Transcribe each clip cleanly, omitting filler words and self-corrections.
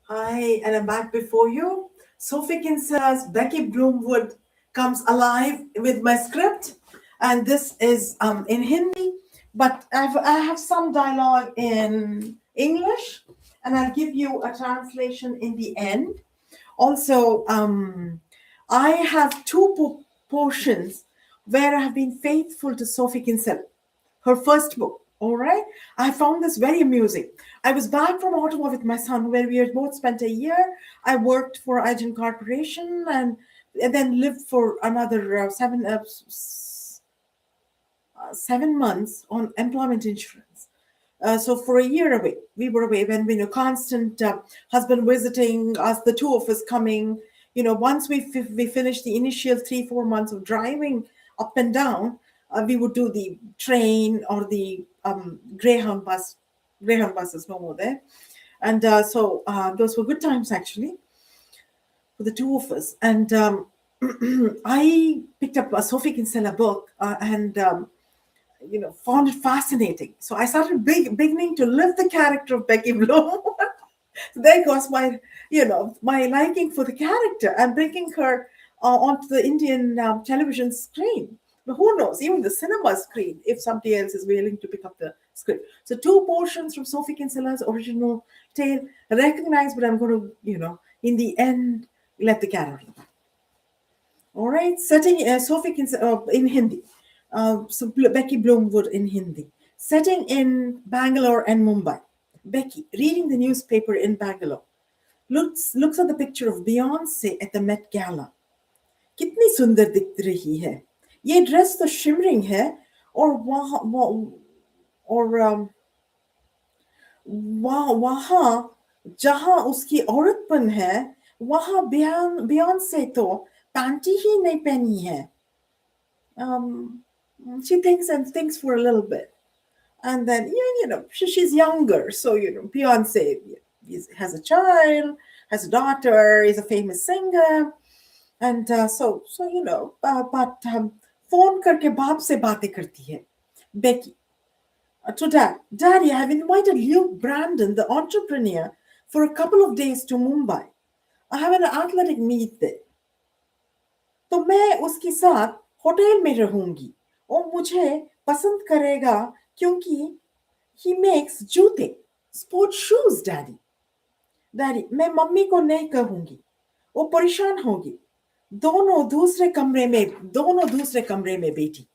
Hi, and I'm back before you. Sophie Kinsella's Becky Bloomwood comes alive with my script, and this is in Hindi, but I have some dialogue in English, and I'll give you a translation in the end. Also, I have two portions where I have been faithful to Sophie Kinsella, her first book. All right. I found this very amusing. I was back from Ottawa with my son, where we had both spent a year. I worked for Agent Corporation and then lived for another 7 months on employment insurance. So for a year away, we were away when we constant husband visiting us, the two of us coming. Once we finished the initial 3-4 months of driving up and down, we would do the train or the Greyhound bus. Greyhound buses no more there, and so those were good times actually for the two of us. And I picked up a Sophie Kinsella book and found it fascinating. So I started beginning to live the character of Becky Bloom. There goes my liking for the character and bringing her onto the Indian television screen. But who knows, even the cinema screen, if somebody else is willing to pick up the script. So two portions from Sophie Kinsella's original tale, recognize, but I'm going to, in the end, let the cat out of the bag. All right, setting Sophie Kinsella in Hindi. So Becky Bloomwood in Hindi. Setting in Bangalore and Mumbai. Becky, reading the newspaper in Bangalore, looks at the picture of Beyonce at the Met Gala. कितनी सुंदर दिख रही है. ये dress तो shimmering है और वहाँ जहाँ उसकी औरतपन है वहाँ बियॉन्से तो पैंटी ही नहीं पहनी है. She thinks for a little bit, and then she's younger, so Beyonce has a child, has a daughter, is a famous singer, and but phone करके बाप से बातें करती है. Becky, to Daddy, I have invited Luke Brandon, the entrepreneur, for a couple of days to Mumbai. I have an athletic meet there. तो मैं उसके साथ होटल में रहूंगी और मुझे पसंद करेगा क्योंकि he makes जूते, sports shoes, डैडी मैं मम्मी को नहीं कहूंगी, वो परेशान होगी. दोनों दूसरे कमरे में बेटी.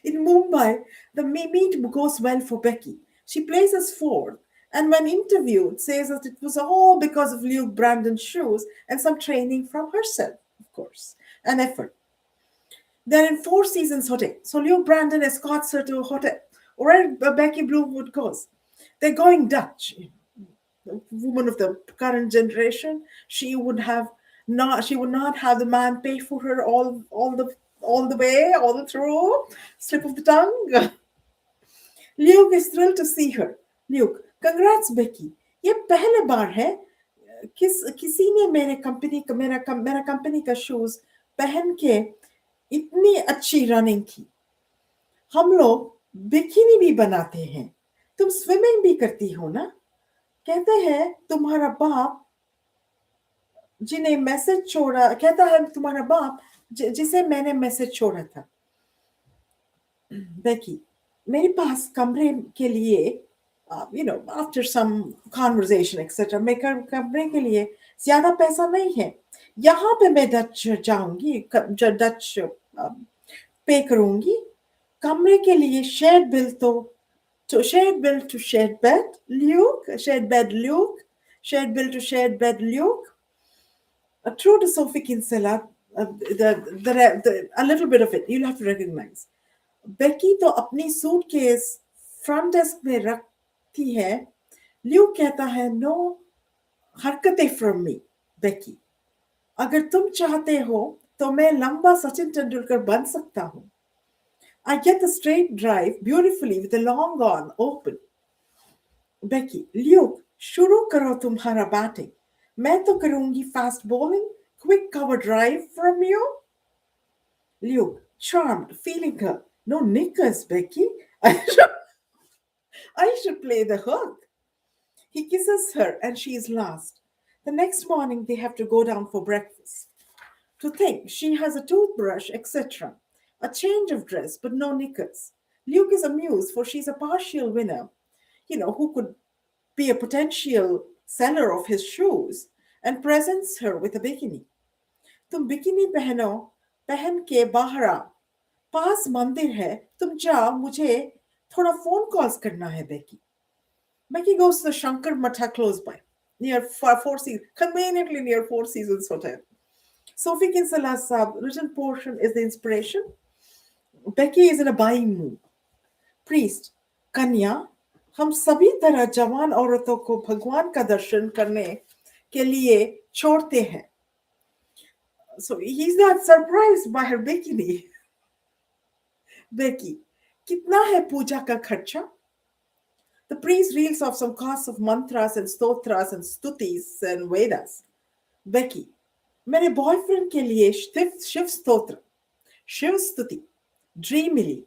In Mumbai, the meet goes well for Becky. She places fourth, and when interviewed, says that it was all because of Luke Brandon's shoes and some training from herself, of course, and effort. They're in Four Seasons Hotel. So Luke Brandon escorts her to a hotel where Becky Bloomwood goes. They're going Dutch. The woman of the current generation, she would not have the man pay for her all the way, all the through, slip of the tongue. Luke is thrilled to see her. Luke, congrats Becky. ये पहले बार है किसी ने मेरा company का shoes पहन के इतनी अच्छी रनिंग की. हम लोग बिकिनी भी बनाते हैं. तुम स्विमिंग भी करती हो ना? कहते हैं तुम्हारा बाप जिन्हें मैसेज छोड़ा, कहता है तुम्हारा बाप जिसे मैंने मैसेज छोड़ा था. बेकी, मेरे पास कमरे के लिए after some conversation etc, मैं कमरे के लिए ज्यादा पैसा नहीं है. यहाँ पे मैं डच जाऊंगी, डच पे करूंगी. कमरे के लिए shared bill to shared bed Luke, shared bed Luke, shared bill to shared bed Luke. True to Sophie Kinsella, a little bit of it you'll have to recognize. Becky तो अपनी suitcase front desk में रखती है. Luke कहता है no हरकतें from me. Beki, अगर तुम चाहते हो तो मैं लंबा सचिन तेंदुलकर बन सकता हूं. I get the straight drive beautifully with the long on open. Becky, Luke शुरू करो तुम्हारा बैटिंग. मैं तो करूंगी fast bowling, quick cover drive from you. Luke, charmed, feeling her. No knickers, Becky. I should play the hook. He kisses her and she is lost. The next morning, they have to go down for breakfast. To think she has a toothbrush, etc. A change of dress, but no knickers. Luke is amused, for she's a partial winner, who could be a potential seller of his shoes, and presents her with a bikini. तुम bikini पहनो, पहन के बाहर आओ, पास मंदिर है, तुम जाओ, मुझे थोड़ा फोन कॉल्स करना है, Becky. Becky goes to the Shankar Matha close by, near Four Seasons, conveniently near Four Seasons Hotel. Sophie Kinsella's written portion is the inspiration. Becky is in a buying mood. Priest, कन्या, हम सभी तरह जवान औरतों को भगवान का दर्शन करने के लिए छोड़ते हैं. So he's not surprised by her bikini. Becky, कितना है पूजा का खर्चा? The priest reels off some costs of mantras and stotras and stutis and Vedas. Becky, मेरे बॉयफ्रेंड के लिए शिव स्तोत्र, शिव स्तुति, ड्रीम मिली.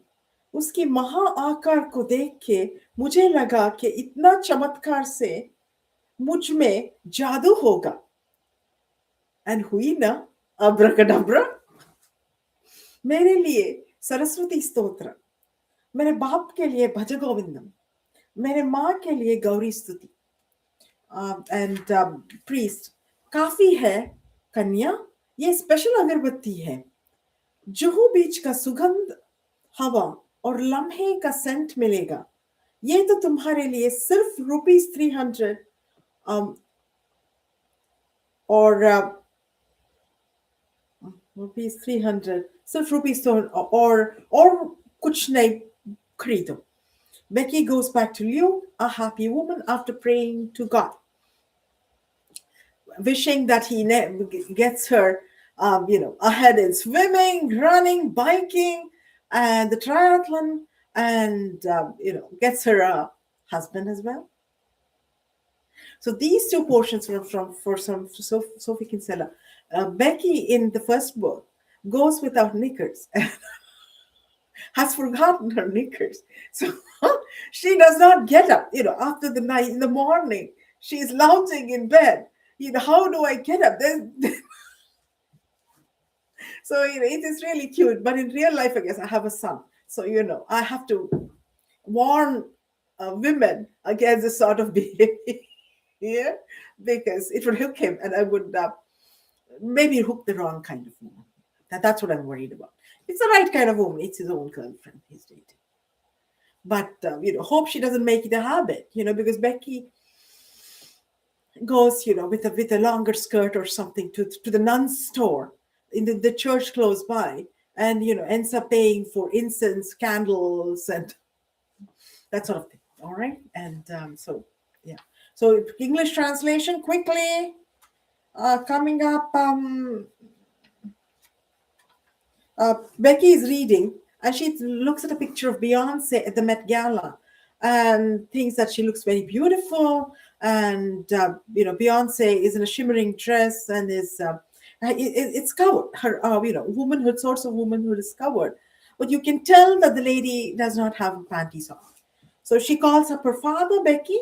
उसकी महा आकार को देख के मुझे लगा कि इतना चमत्कार से मुझ में जादू होगा. एंड हुई ना अब्राकडाब्रा. मेरे लिए सरस्वती स्तोत्र, मेरे बाप के लिए भज गोविंदम, मेरे माँ के लिए गौरी स्तुति. एंड प्रीस्ट, काफी है कन्या, ये स्पेशल अगरबत्ती है. जुहू बीच का सुगंध, हवा और लम्हे का सेंट मिलेगा. ये तो तुम्हारे लिए सिर्फ ₹300 और ₹300 सिर्फ और कुछ नहीं खरीदो. Becky goes back to Luke, a happy woman, after praying to God, wishing that he gets her, ahead in swimming, running, biking, and the triathlon, and gets her a husband as well. So these two portions were for Sophie Kinsella. Becky in the first book goes without knickers and has forgotten her knickers. So she does not get up, after the night in the morning. She's lounging in bed. How do I get up? So it is really cute. But in real life, I guess I have a son. So, I have to warn women against this sort of behavior because it would hook him and I would maybe hook the wrong kind of woman. That's what I'm worried about. It's the right kind of woman. It's his own girlfriend he's dating. But, hope she doesn't make it a habit, because Becky goes, with a longer skirt or something to the nun's store in the church close by and, ends up paying for incense, candles, and that sort of thing. All right. And so, yeah. So English translation quickly coming up. Becky is reading and she looks at a picture of Beyonce at the Met Gala and thinks that she looks very beautiful. And, Beyonce is in a shimmering dress and is, it's covered. Her, womanhood, source of womanhood is covered. But you can tell that the lady does not have her panties on. So she calls up her father, Becky,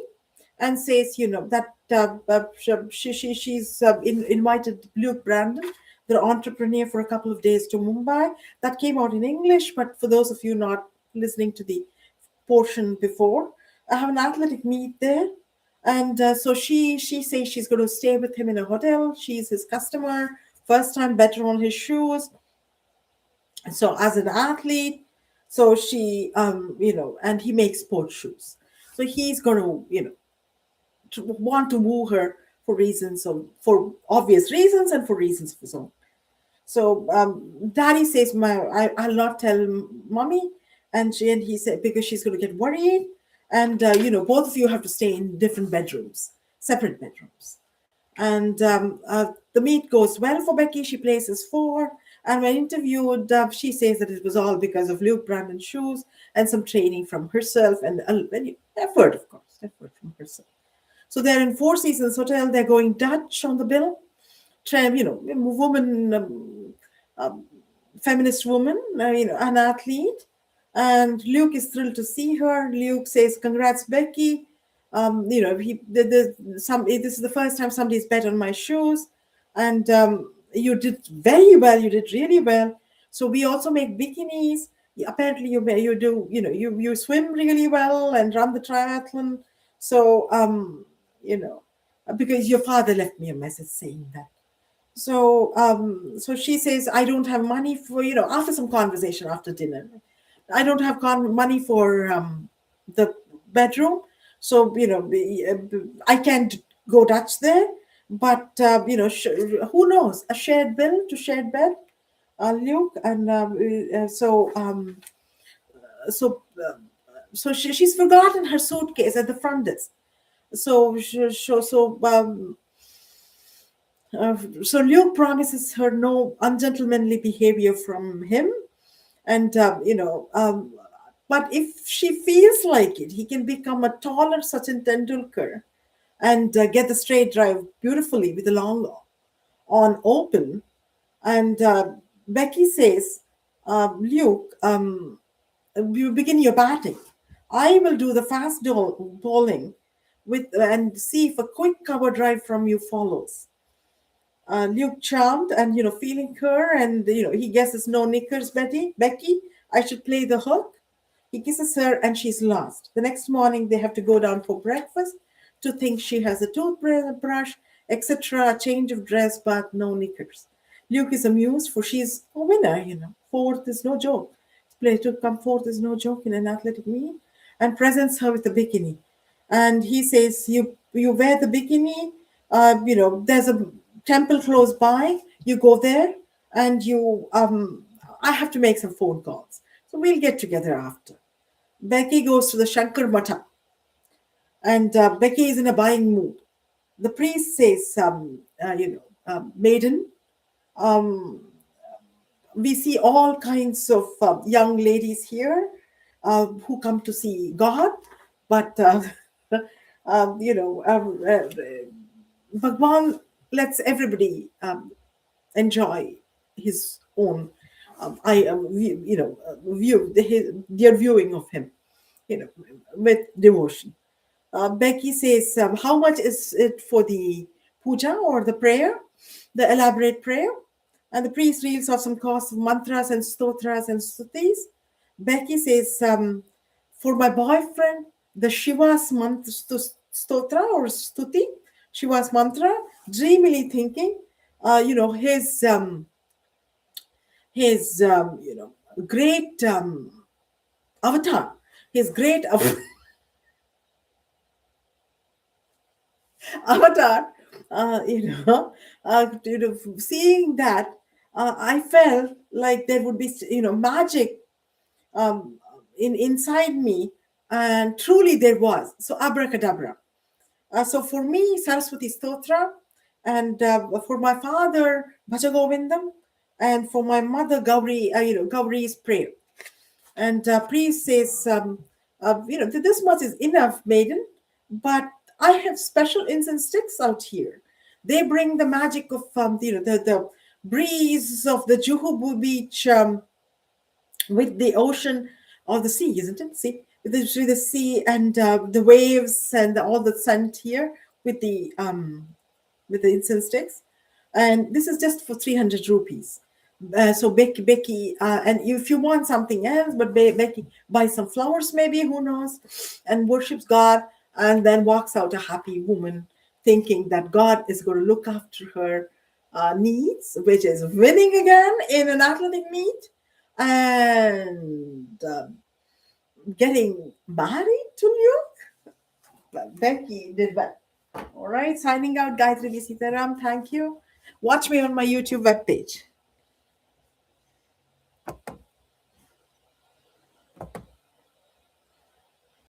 and says, that she's invited Luke Brandon, the entrepreneur, for a couple of days to Mumbai. That came out in English, but for those of you not listening to the portion before, I have an athletic meet there. And so she says she's going to stay with him in a hotel. She's his customer, first time better on his shoes. So as an athlete, so she, and he makes sports shoes. So he's going to, want to woo her for obvious reasons and for reasons of his own. So Daddy says, I'll not tell Mommy. And he said, because she's going to get worried. And, both of you have to stay in different bedrooms, separate bedrooms. And the meet goes well for Becky. She places 4. And when interviewed, she says that it was all because of Luke Brandon's shoes and some training from herself and effort, of course, effort from herself. So they're in Four Seasons Hotel. They're going Dutch on the bill. Woman, feminist woman, an athlete. And Luke is thrilled to see her. Luke says, "Congrats, Becky. He the some. This is the first time somebody's bet on my shoes, and you did very well. You did really well. So we also make bikinis. Apparently, you do. You swim really well and run the triathlon. So you know, because your father left me a message saying that." So she says, "I don't have money for, after some conversation after dinner, I don't have money for the bedroom. So, I can't go Dutch there. But, who knows? A shared bill to shared bed, Luke. And so, she's forgotten her suitcase at the front desk. So, so Luke promises her no ungentlemanly behavior from him, and but if she feels like it, he can become a taller Sachin Tendulkar and get the straight drive beautifully with a long on open. And Becky says, Luke, you begin your batting. I will do the fast bowling with and see if a quick cover drive from you follows. Luke charmed and feeling her, and he guesses no knickers, Becky. I should play the hook. He kisses her and she's lost. The next morning they have to go down for breakfast to think she has a toothbrush, etc. A change of dress, but no knickers. Luke is amused for she's a winner. Fourth is no joke. Play to come fourth is no joke in an athletic meet, and presents her with a bikini. And he says, "You wear the bikini. There's a temple close by. You go there, and I have to make some phone calls. So we'll get together after." Becky goes to the Shankar Mata, and Becky is in a buying mood. The priest says, "Maiden, um, we see all kinds of young ladies here who come to see God, but Bhagwan lets everybody enjoy his own their viewing of him, with devotion." Becky says, "How much is it for the puja or the prayer, the elaborate prayer?" And the priest reels off some costs of mantras and stotras and stutis. Becky says, "For my boyfriend, the Shiva's mantra, stotra or stuti, Shiva's mantra," dreamily thinking, his great avatar, his great avatar, seeing that, I felt like there would be, magic inside me, and truly there was. So abracadabra. So for me, Saraswati Stotra, and for my father, Bhajagovindam, and for my mother, Gauri's prayer. And priest says, "This much is enough, maiden, but I have special incense sticks out here. They bring the magic of, the breeze of the Juhu beach, with the ocean or the sea, isn't it? See, with the sea and the waves and all the scent here with the incense sticks. And this is just for 300 rupees. So Becky, and if you want something else, but Becky buys some flowers, maybe, who knows, and worships God, and then walks out a happy woman, thinking that God is going to look after her needs, which is winning again in an athletic meet, and getting married to Luke. But Becky did well. All right, signing out, Gayatri Sitaram. Thank you. Watch me on my YouTube webpage.